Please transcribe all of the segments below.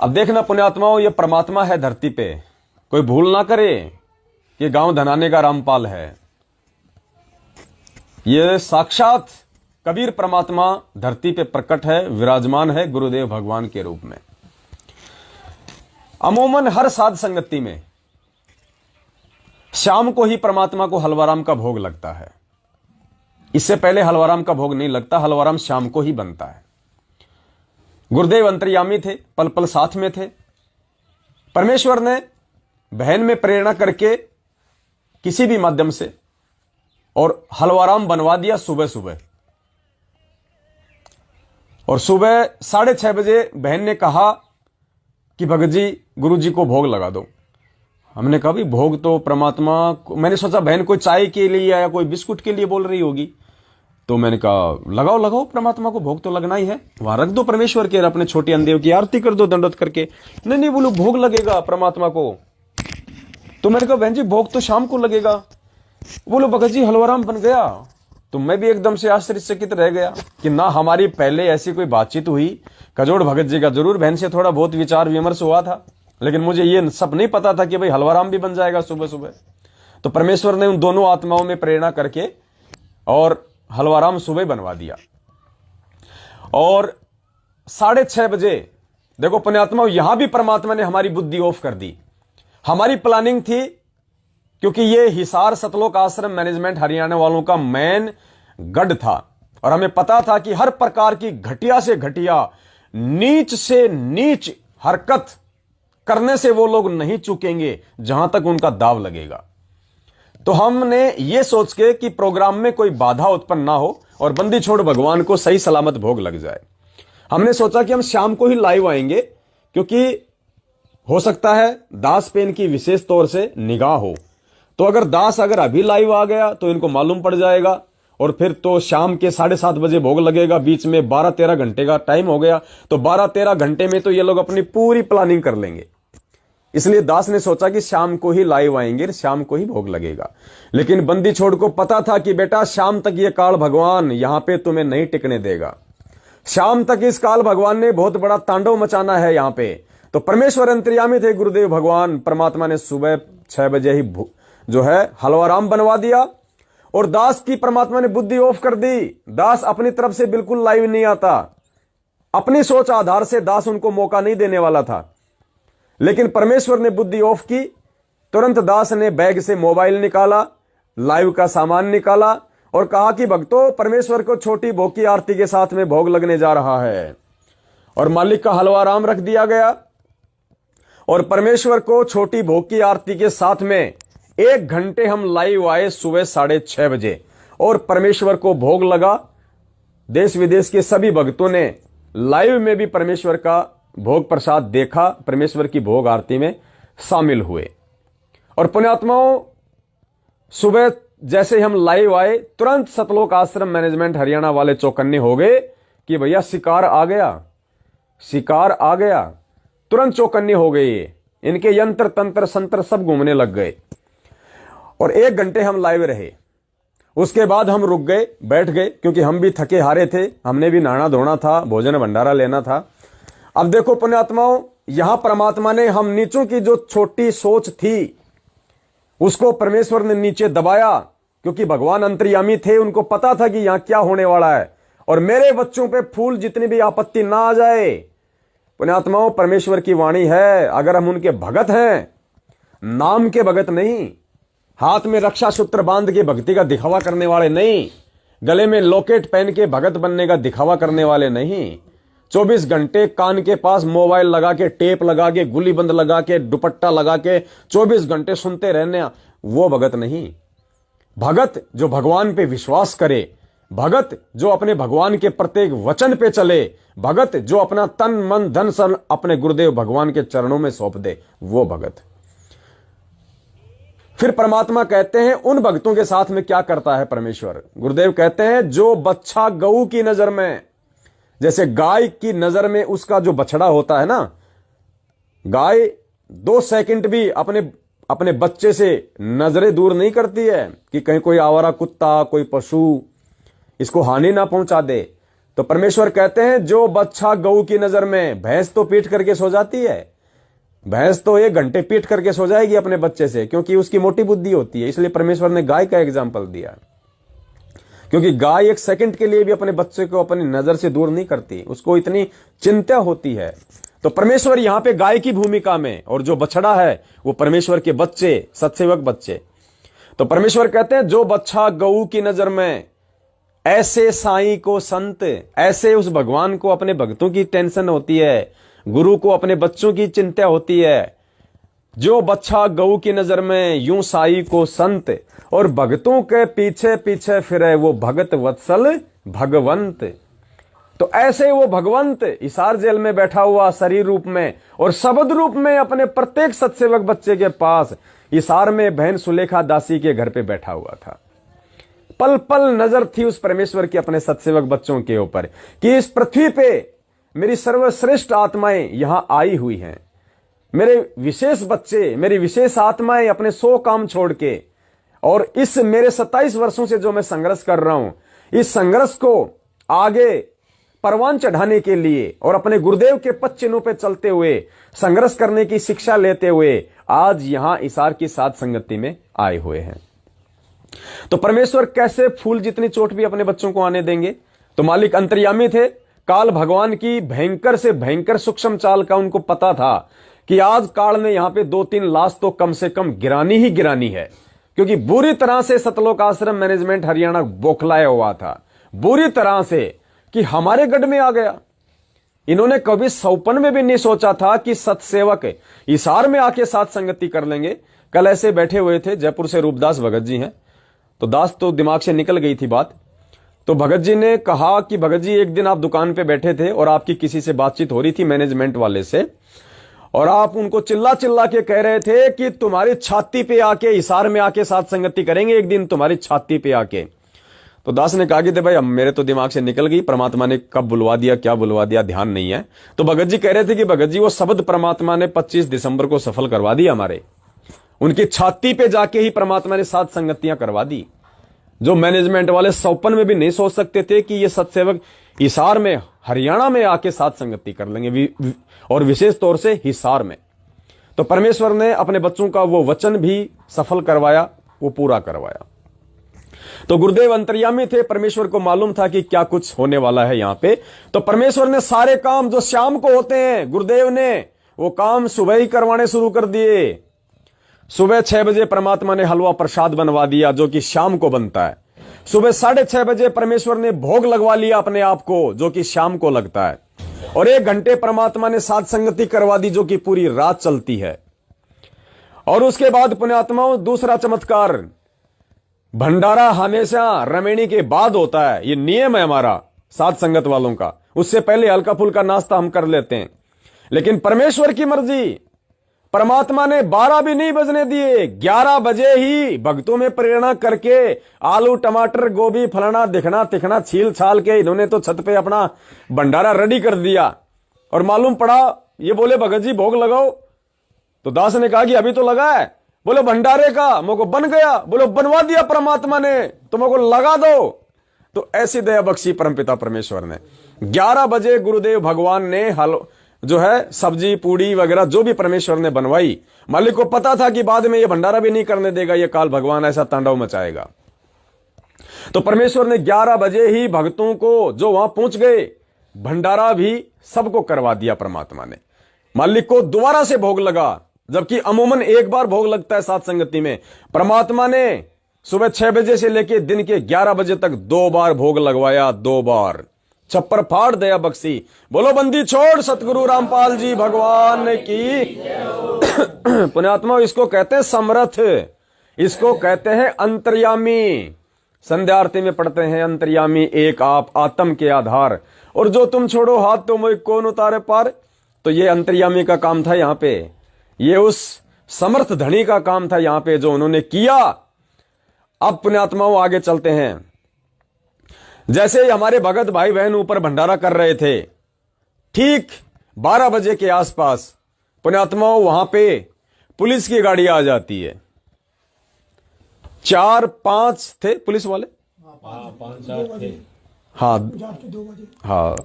अब देखना पुण्यात्माओं, ये परमात्मा है धरती पे, कोई भूल ना करे कि गांव धनाने का रामपाल है। ये साक्षात कबीर परमात्मा धरती पे प्रकट है, विराजमान है गुरुदेव भगवान के रूप में। अमूमन हर साध संगति में शाम को ही परमात्मा को हलवाराम का भोग लगता है। इससे पहले हलवाराम का भोग नहीं लगता, हलवाराम शाम को ही बनता है। गुरुदेव अंतर्यामी थे, पल पल साथ में थे। परमेश्वर ने बहन में प्रेरणा करके किसी भी माध्यम से और हलवाराम बनवा दिया सुबह सुबह। और सुबह 6:30 बजे बहन ने कहा कि भगत जी गुरु जी को भोग लगा दो। हमने कहा भी भोग तो परमात्मा, मैंने सोचा बहन कोई चाय के लिए या कोई बिस्कुट के लिए बोल रही होगी, तो मैंने कहा लगाओ लगाओ, परमात्मा को भोग तो लगना ही है, वहां रख दो परमेश्वर के, अपने छोटे अंदेव की आरती कर दो दंडवत करके। नहीं नहीं बोलो भोग लगेगा परमात्मा को। तो मैंने कहा बहन जी भोग तो शाम को लगेगा। बोलो भगत जी हलवाराम बन गया। तो मैं भी एकदम से आश्चर्यचकित रह गया कि ना हमारी पहले ऐसी कोई बातचीत हुई। कजोड़ भगत जी का जरूर बहन से थोड़ा बहुत विचार विमर्श हुआ था, लेकिन मुझे ये सब नहीं पता था कि भाई हलवाराम भी बन जाएगा सुबह सुबह। तो परमेश्वर ने उन दोनों आत्माओं में प्रेरणा करके और हलवाराम सुबह बनवा दिया। और 6:30 बजे देखो पुण्यात्माओं, यहां भी परमात्मा ने हमारी बुद्धि ऑफ कर दी। हमारी प्लानिंग थी, क्योंकि ये हिसार सतलोक आश्रम मैनेजमेंट हरियाणा वालों का मेन गढ़ था और हमें पता था कि हर प्रकार की घटिया से घटिया, नीच से नीच हरकत करने से वो लोग नहीं चूकेंगे जहां तक उनका दाव लगेगा। तो हमने ये सोच के कि प्रोग्राम में कोई बाधा उत्पन्न ना हो और बंदी छोड़ भगवान को सही सलामत भोग लग जाए, हमने सोचा कि हम शाम को ही लाइव आएंगे, क्योंकि हो सकता है दास पे इनकी विशेष तौर से निगाह हो। तो अगर दास अभी लाइव आ गया तो इनको मालूम पड़ जाएगा और फिर तो शाम के 7:30 बजे भोग लगेगा। बीच में 12-13 घंटे का टाइम हो गया, तो 12-13 घंटे में तो ये लोग अपनी पूरी प्लानिंग कर लेंगे। इसलिए दास ने सोचा कि शाम को ही लाइव आएंगे, शाम को ही भोग लगेगा। लेकिन बंदी छोड़ को पता था कि बेटा शाम तक ये काल भगवान यहां पे तुम्हें नहीं टिकने देगा। शाम तक इस काल भगवान ने बहुत बड़ा तांडव मचाना है यहां पे। तो परमेश्वर अंतर्यामी थे गुरुदेव भगवान परमात्मा ने सुबह 6 बजे ही जो है हलवाराम बनवा दिया। और दास की परमात्मा ने बुद्धि ऑफ कर दी। दास अपनी तरफ से बिल्कुल लाइव नहीं आता, अपनी सोच आधार से दास उनको मौका नहीं देने वाला था। लेकिन परमेश्वर ने बुद्धि ऑफ की। तुरंत दास ने बैग से मोबाइल निकाला, लाइव का सामान निकाला और कहा कि भक्तों परमेश्वर को छोटी भोग की आरती के साथ में भोग लगने जा रहा है। और मालिक का हलवाराम रख दिया गया और परमेश्वर को छोटी भोग की आरती के साथ में 1 घंटे हम लाइव आए सुबह 6:30 बजे और परमेश्वर को भोग लगा। देश विदेश के सभी भक्तों ने लाइव में भी परमेश्वर का भोग प्रसाद देखा, परमेश्वर की भोग आरती में शामिल हुए। और पुण्यात्माओं, सुबह जैसे ही हम लाइव आए तुरंत सतलोक आश्रम मैनेजमेंट हरियाणा वाले चौकन्ने हो गए कि भैया शिकार आ गया, शिकार आ गया। तुरंत चौकन्ने हो गए, इनके यंत्र तंत्र संत्र सब घूमने लग गए। और 1 घंटे हम लाइव रहे। उसके बाद हम रुक गए, बैठ गए, क्योंकि हम भी थके हारे थे, हमने भी नहाना धोना था, भोजन भंडारा लेना था। अब देखो पुण्यात्माओं, यहां परमात्मा ने हम नीचों की जो छोटी सोच थी उसको परमेश्वर ने नीचे दबाया, क्योंकि भगवान अंतर्यामी थे, उनको पता था कि यहां क्या होने वाला है। और मेरे बच्चों पे फूल जितनी भी आपत्ति ना आ जाए। पुण्यात्माओं, परमेश्वर की वाणी है, अगर हम उनके भगत हैं, नाम के भगत नहीं, हाथ में रक्षा सूत्र बांध के भक्ति का दिखावा करने वाले नहीं, गले में लॉकेट पहन के भगत बनने का दिखावा करने वाले नहीं, 24 घंटे कान के पास मोबाइल लगा के, टेप लगा के, गुली बंद लगा के, दुपट्टा लगा के 24 घंटे सुनते रहने, वो भगत नहीं। भगत जो भगवान पे विश्वास करे, भगत जो अपने भगवान के प्रत्येक वचन पे चले, भगत जो अपना तन मन धन सन अपने गुरुदेव भगवान के चरणों में सौंप दे, वो भगत। फिर परमात्मा कहते हैं उन भक्तों के साथ में क्या करता है परमेश्वर। गुरुदेव कहते हैं जो बच्चा गऊ की नजर में, जैसे गाय की नजर में उसका जो बछड़ा होता है ना, गाय 2 सेकंड भी अपने बच्चे से नजरें दूर नहीं करती है कि कहीं कोई आवारा कुत्ता, कोई पशु इसको हानि ना पहुंचा दे। तो परमेश्वर कहते हैं जो बच्चा गऊ की नजर में, भैंस तो पीट करके सो जाती है, भैंस तो 1 घंटे पीट करके सो जाएगी अपने बच्चे से, क्योंकि उसकी मोटी बुद्धि होती है। इसलिए परमेश्वर ने गाय का एग्जाम्पल दिया, क्योंकि गाय 1 सेकंड के लिए भी अपने बच्चे को अपनी नजर से दूर नहीं करती, उसको इतनी चिंता होती है। तो परमेश्वर यहां पे गाय की भूमिका में, और जो बछड़ा है वो परमेश्वर के बच्चे, सतसेवक बच्चे। तो परमेश्वर कहते हैं जो बच्चा गऊ की नजर में, ऐसे साईं को संत, ऐसे उस भगवान को अपने भक्तों की टेंशन होती है, गुरु को अपने बच्चों की चिंता होती है। जो बच्चा गऊ की नजर में, यूं साई को संत, और भक्तों के पीछे पीछे फिरे वो भगत वत्सल भगवंत। तो ऐसे वो भगवंत हिसार जेल में बैठा हुआ शरीर रूप में और शब्द रूप में अपने प्रत्येक सतसेवक बच्चे के पास हिसार में बहन सुलेखा दासी के घर पे बैठा हुआ था। पल पल नजर थी उस परमेश्वर की अपने सतसेवक बच्चों के ऊपर कि इस पृथ्वी पे मेरी सर्वश्रेष्ठ आत्माएं यहां आई हुई हैं, मेरे विशेष बच्चे, मेरी विशेष आत्माएं अपने 100 काम छोड़ के, और इस मेरे 27 वर्षों से जो मैं संघर्ष कर रहा हूं, इस संघर्ष को आगे परवान चढ़ाने के लिए और अपने गुरुदेव के पद चिन्हों पे चलते हुए संघर्ष करने की शिक्षा लेते हुए आज यहां हिसार की साथ संगति में आए हुए हैं। तो परमेश्वर कैसे फूल जितनी चोट भी अपने बच्चों को आने देंगे? तो मालिक अंतर्यामी थे, काल भगवान की भयंकर से भयंकर सूक्ष्म चाल का उनको पता था कि आज काल ने यहां पे 2-3 लाश तो कम से कम गिरानी ही गिरानी है, क्योंकि बुरी तरह से सतलोक आश्रम मैनेजमेंट हरियाणा बौखलाया हुआ था, बुरी तरह से, कि हमारे गढ़ में आ गया। इन्होंने कभी सौपन में भी नहीं सोचा था कि सतसेवक हिसार में आके साथ संगति कर लेंगे। कल ऐसे बैठे हुए थे, जयपुर से रूपदास भगत जी हैं, तो दास तो दिमाग से निकल गई थी बात। तो भगत जी ने कहा कि भगत जी एक दिन आप दुकान पे बैठे थे और आपकी किसी से बातचीत हो रही थी मैनेजमेंट वाले से, और आप उनको चिल्ला चिल्ला के कह रहे थे कि तुम्हारी छाती पे आके हिसार में आके साथ संगति करेंगे एक दिन, तुम्हारी छाती पे आके। तो दास ने कहा कि भाई अब मेरे तो दिमाग से निकल गई, परमात्मा ने कब बुलवा दिया, क्या बुलवा दिया, ध्यान नहीं है। तो भगत जी कह रहे थे कि भगत जी वो शब्द परमात्मा ने 25 दिसंबर को सफल करवा दिया हमारे, उनकी छाती पे जाके ही परमात्मा ने साथ संगतियां करवा दी, जो मैनेजमेंट वाले सौपन में भी नहीं सोच सकते थे कि ये सतसेवक हिसार में, हरियाणा में आके साथ संगति कर लेंगे, और विशेष तौर से हिसार में। तो परमेश्वर ने अपने बच्चों का वो वचन भी सफल करवाया, वो पूरा करवाया। तो गुरुदेव अंतर्यामी थे, परमेश्वर को मालूम था कि क्या कुछ होने वाला है यहां पे। तो परमेश्वर ने सारे काम जो शाम को होते हैं, गुरुदेव ने वो काम सुबह ही करवाने शुरू कर दिए। सुबह 6 बजे परमात्मा ने हलवा प्रसाद बनवा दिया, जो कि शाम को बनता है। सुबह 6:30 बजे परमेश्वर ने भोग लगवा लिया अपने आप को, जो कि शाम को लगता है। और 1 घंटे परमात्मा ने साथ संगति करवा दी, जो कि पूरी रात चलती है। और उसके बाद पुण्यात्माओं दूसरा चमत्कार, भंडारा हमेशा रमेणी के बाद होता है, ये नियम है हमारा साथ संगत वालों का। उससे पहले हल्का फुल्का नाश्ता हम कर लेते हैं, लेकिन परमेश्वर की मर्जी, परमात्मा ने 12 भी नहीं बजने दिए, 11 बजे ही भक्तों में प्रेरणा करके आलू टमाटर गोभी फलाना दिखना तिखना छील छाल के इन्होंने तो छत पे अपना भंडारा रेडी कर दिया। और मालूम पड़ा, ये बोले भगत जी भोग लगाओ, तो दास ने कहा कि अभी तो लगा है। बोलो भंडारे का मुझको बन गया, बोलो बनवा दिया परमात्मा ने, तो मुझको लगा दो। तो ऐसी दया बख्शी परमपिता परमेश्वर ने। 11 बजे गुरुदेव भगवान ने जो है सब्जी पूड़ी वगैरह जो भी परमेश्वर ने बनवाई, मालिक को पता था कि बाद में ये भंडारा भी नहीं करने देगा, ये काल भगवान ऐसा तांडव मचाएगा। तो परमेश्वर ने 11 बजे ही भक्तों को जो वहां पहुंच गए, भंडारा भी सबको करवा दिया परमात्मा ने। मालिक को दोबारा से भोग लगा, जबकि अमूमन एक बार भोग लगता है साथ संगति में। परमात्मा ने सुबह 6 बजे से लेकर दिन के 11 बजे तक 2 बार भोग लगवाया, 2 बार। छप्पर फाड़ दया बख्शी। बोलो बंदी छोड़ सतगुरु रामपाल जी भगवान की। पुण्यात्मा, इसको कहते हैं समर्थ, इसको कहते हैं अंतर्यामी। संध्या आरती में पढ़ते हैं अंतर्यामी एक आप आत्म के आधार, और जो तुम छोड़ो हाथ तो मुझे कौन उतारे पार। तो ये अंतर्यामी का काम था यहाँ पे, ये उस समर्थ धनी का काम था यहां पे जो उन्होंने किया। अब पुण्यात्माओं आगे चलते हैं। जैसे ही हमारे भगत भाई बहन ऊपर भंडारा कर रहे थे, ठीक 12 बजे के आसपास पुण्यात्माओं वहां पे पुलिस की गाड़ी आ जाती है। 4-5 थे पुलिस वाले, 5-4 थे। हाँ रात के 2 बजे। हाँ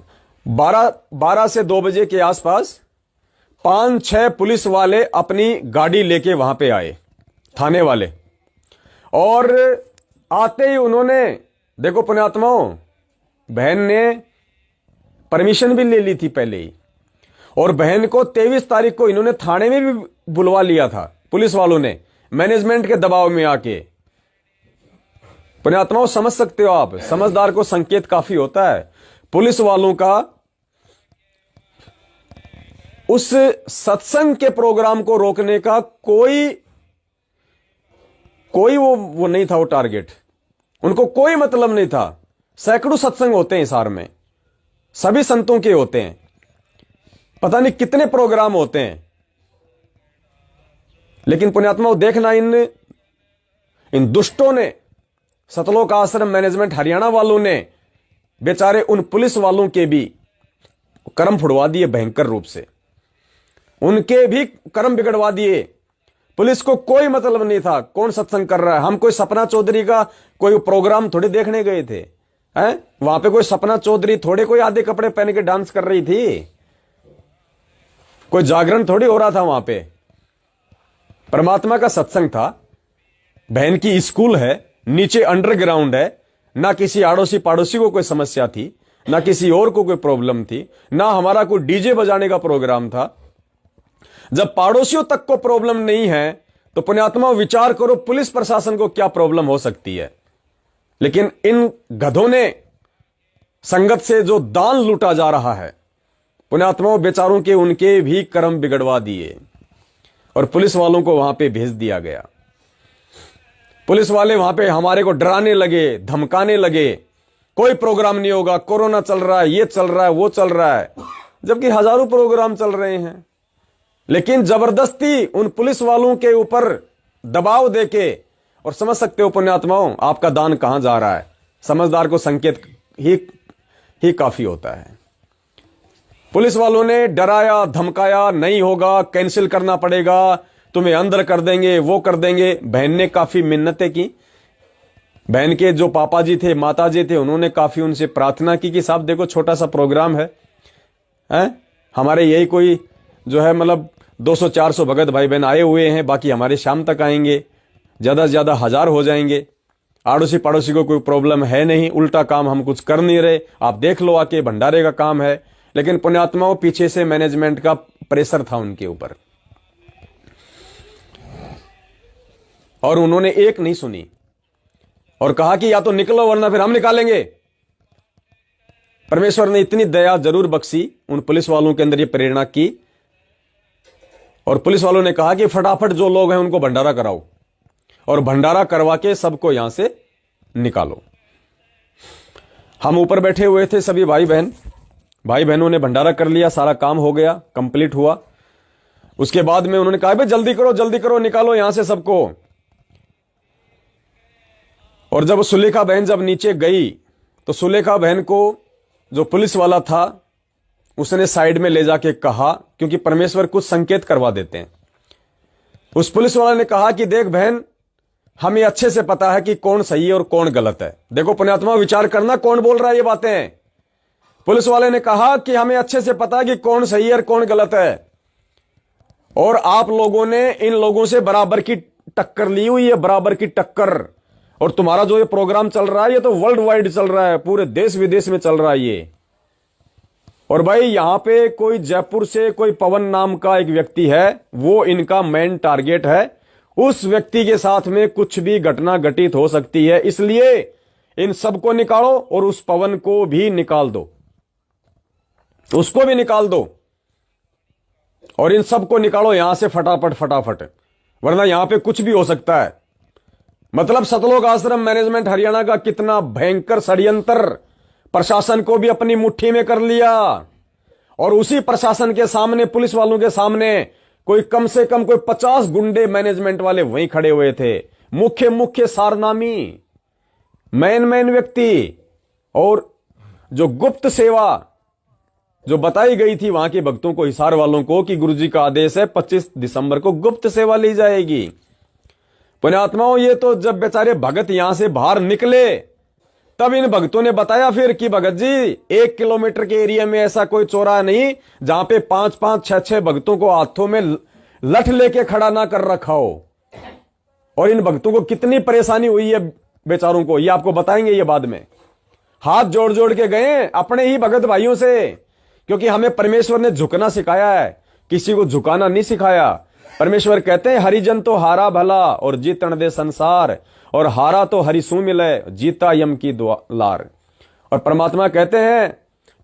12 से 2 बजे के आसपास 5-6 पुलिस वाले अपनी गाड़ी लेके वहां पे आए, थाने वाले। और आते ही उन्होंने, देखो पुण्यात्माओं, बहन ने परमिशन भी ले ली थी पहले ही, और बहन को 23 तारीख को इन्होंने थाने में भी बुलवा लिया था पुलिस वालों ने, मैनेजमेंट के दबाव में आके। पुण्यात्माओं समझ सकते हो आप, समझदार को संकेत काफी होता है। पुलिस वालों का उस सत्संग के प्रोग्राम को रोकने का कोई वो नहीं था, वो टारगेट उनको कोई मतलब नहीं था। सैकड़ों सत्संग होते हैं हिसार में, सभी संतों के होते हैं, पता नहीं कितने प्रोग्राम होते हैं। लेकिन पुण्यात्माओं देखना, इन दुष्टों ने, सतलोक आश्रम मैनेजमेंट हरियाणा वालों ने बेचारे उन पुलिस वालों के भी कर्म फुड़वा दिए भयंकर रूप से, उनके भी कर्म बिगड़वा दिए। पुलिस को कोई मतलब नहीं था कौन सत्संग कर रहा है। हम कोई सपना चौधरी का कोई प्रोग्राम थोड़ी देखने गए थे, हैं? वहां पे कोई सपना चौधरी थोड़े कोई आधे कपड़े पहन के डांस कर रही थी, कोई जागरण थोड़ी हो रहा था वहां पे। परमात्मा का सत्संग था, बहन की स्कूल है, नीचे अंडरग्राउंड है, ना किसी आड़ोसी पाड़ोसी को कोई समस्या थी, ना किसी और को कोई प्रॉब्लम थी, ना हमारा कोई डीजे बजाने का प्रोग्राम था। जब पड़ोसियों तक को प्रॉब्लम नहीं है तो पुण्यात्मा विचार करो पुलिस प्रशासन को क्या प्रॉब्लम हो सकती है। लेकिन इन गधों ने संगत से जो दान लूटा जा रहा है, पुण्यात्माओं बेचारों के उनके भी कर्म बिगड़वा दिए और पुलिस वालों को वहां पे भेज दिया गया। पुलिस वाले वहां पे हमारे को डराने लगे, धमकाने लगे, कोई प्रोग्राम नहीं होगा, कोरोना चल रहा है, ये चल रहा है, वो चल रहा है, जबकि हजारों प्रोग्राम चल रहे हैं। लेकिन जबरदस्ती उन पुलिस वालों के ऊपर दबाव देके, और समझ सकते हो पुण्यात्माओं आपका दान कहां जा रहा है, समझदार को संकेत ही काफी होता है। पुलिस वालों ने डराया धमकाया, नहीं होगा, कैंसिल करना पड़ेगा, तुम्हें अंदर कर देंगे, वो कर देंगे। बहन ने काफी मिन्नतें की, बहन के जो पापा जी थे, माता जी थे, उन्होंने काफी उनसे प्रार्थना की कि साहब देखो छोटा सा प्रोग्राम है, हमारे यही कोई जो है मतलब 200-400 भगत भाई बहन आए हुए हैं, बाकी हमारे शाम तक आएंगे, ज्यादा से ज्यादा 1000 हो जाएंगे, आड़ोसी पड़ोसी को कोई प्रॉब्लम है नहीं, उल्टा काम हम कुछ कर नहीं रहे, आप देख लो आके, भंडारे का काम है। लेकिन पुण्यात्माओं पीछे से मैनेजमेंट का प्रेशर था उनके ऊपर, और उन्होंने एक नहीं सुनी और कहा कि या तो निकलो वरना फिर हम निकालेंगे। परमेश्वर ने इतनी दया जरूर बख्शी, उन पुलिस वालों के अंदर ये प्रेरणा की, और पुलिस वालों ने कहा कि फटाफट जो लोग हैं उनको भंडारा कराओ, और भंडारा करवा के सबको यहां से निकालो। हम ऊपर बैठे हुए थे, सभी भाई बहनों ने भंडारा कर लिया, सारा काम हो गया, कंप्लीट हुआ। उसके बाद में उन्होंने कहा भाई जल्दी करो, निकालो यहां से सबको। और जब सुलेखा बहन जब नीचे गई तो सुलेखा बहन को जो पुलिस वाला था उसने साइड में ले जाके कहा, क्योंकि परमेश्वर कुछ संकेत करवा देते हैं। उस पुलिस वाले ने कहा कि देख बहन, हमें अच्छे से पता है कि कौन सही है और कौन गलत है। देखो पुण्यात्मा विचार करना कौन बोल रहा है ये बातें। पुलिस वाले ने कहा कि हमें अच्छे से पता है कि कौन सही है और कौन गलत है, और आप लोगों ने इन लोगों से बराबर की टक्कर ली हुई है, बराबर की टक्कर। और तुम्हारा जो ये प्रोग्राम चल रहा है ये तो वर्ल्ड वाइड चल रहा है, पूरे देश विदेश में चल रहा है ये। और भाई यहां पे कोई जयपुर से कोई पवन नाम का एक व्यक्ति है, वो इनका मेन टारगेट है। उस व्यक्ति के साथ में कुछ भी घटना घटित हो सकती है, इसलिए इन सबको निकालो और उस पवन को भी निकाल दो, उसको भी निकाल दो, और इन सबको निकालो यहां से फटाफट, वरना यहां पे कुछ भी हो सकता है। मतलब सतलोक आश्रम मैनेजमेंट हरियाणा का कितना भयंकर षड्यंत्र प्रशासन को भी अपनी मुट्ठी में कर लिया, और उसी प्रशासन के सामने, पुलिस वालों के सामने कोई कम से कम कोई 50 गुंडे मैनेजमेंट वाले वहीं खड़े हुए थे, मुख्य सारनामी, मेन व्यक्ति। और जो गुप्त सेवा जो बताई गई थी वहां के भक्तों को, हिसार वालों को, कि गुरुजी का आदेश है 25 दिसंबर को गुप्त सेवा ली जाएगी। पुण्यात्माओं ये तो जब बेचारे भगत यहां से बाहर निकले तब इन भक्तों ने बताया फिर कि भगत जी 1 किलोमीटर के एरिया में ऐसा कोई चौराहा नहीं जहां पे 5-5, 6-6 भक्तों को हाथों में लठ लेके खड़ा ना कर रखा हो। और इन भक्तों को कितनी परेशानी हुई है बेचारों को, ये आपको बताएंगे ये बाद में। हाथ जोड़ जोड़ के गए अपने ही भगत भाइयों से, क्योंकि हमें परमेश्वर ने झुकना सिखाया है, किसी को झुकाना नहीं सिखाया। परमेश्वर कहते हैं हरिजन तो हारा भला और जीतन दे संसार, और हारा तो हरिसू मिले जीता यम की लार। और परमात्मा कहते हैं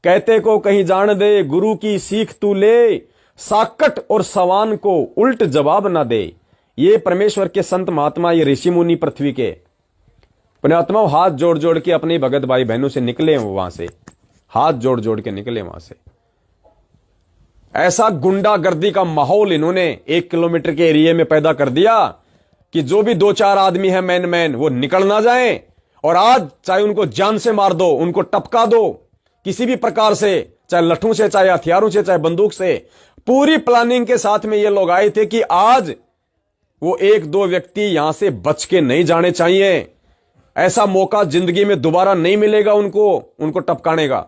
कहते को कहीं जान दे गुरु की सीख तू ले, साकट और सवान को उल्ट जवाब ना दे। ये परमेश्वर के संत महात्मा, ये ऋषि मुनि पृथ्वी के पुण्यात्मा हाथ जोड़ जोड़ के अपने भगत भाई बहनों से निकले वहां से, हाथ जोड़ जोड़ के निकले वहां से। ऐसा गुंडागर्दी का माहौल इन्होंने 1 किलोमीटर के एरिया में पैदा कर दिया कि जो भी 2-4 आदमी है मैन वो निकल ना जाएं। और आज चाहे उनको जान से मार दो, उनको टपका दो किसी भी प्रकार से, चाहे लठों से, चाहे हथियारों से, चाहे बंदूक से। पूरी प्लानिंग के साथ में ये लोग आए थे कि आज वो 1-2 व्यक्ति यहां से बच के नहीं जाने चाहिए। ऐसा मौका जिंदगी में दोबारा नहीं मिलेगा उनको टपकाने का।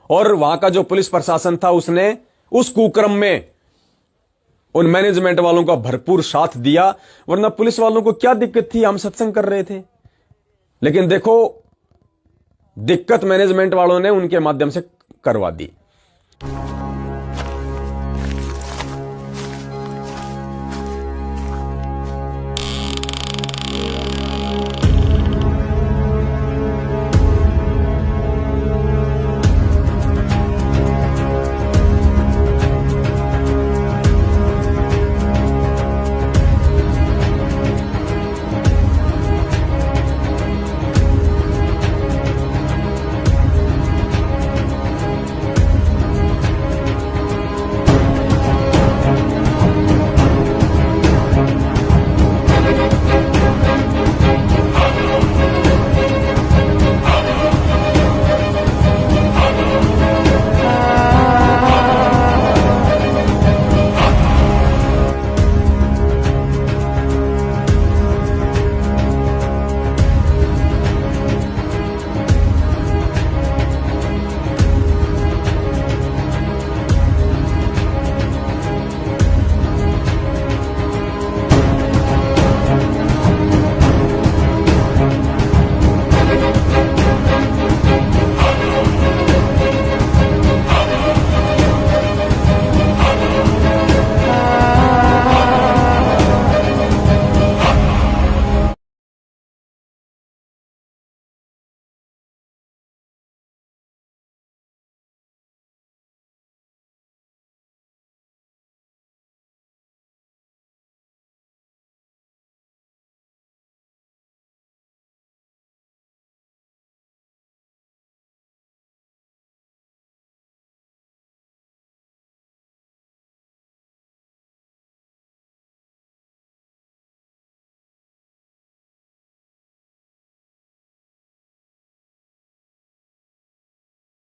और वहां का जो पुलिस प्रशासन था उसने उस कुक्रम में उन मैनेजमेंट वालों का भरपूर साथ दिया, वरना पुलिस वालों को क्या दिक्कत थी, हम सत्संग कर रहे थे। लेकिन देखो दिक्कत मैनेजमेंट वालों ने उनके माध्यम से करवा दी।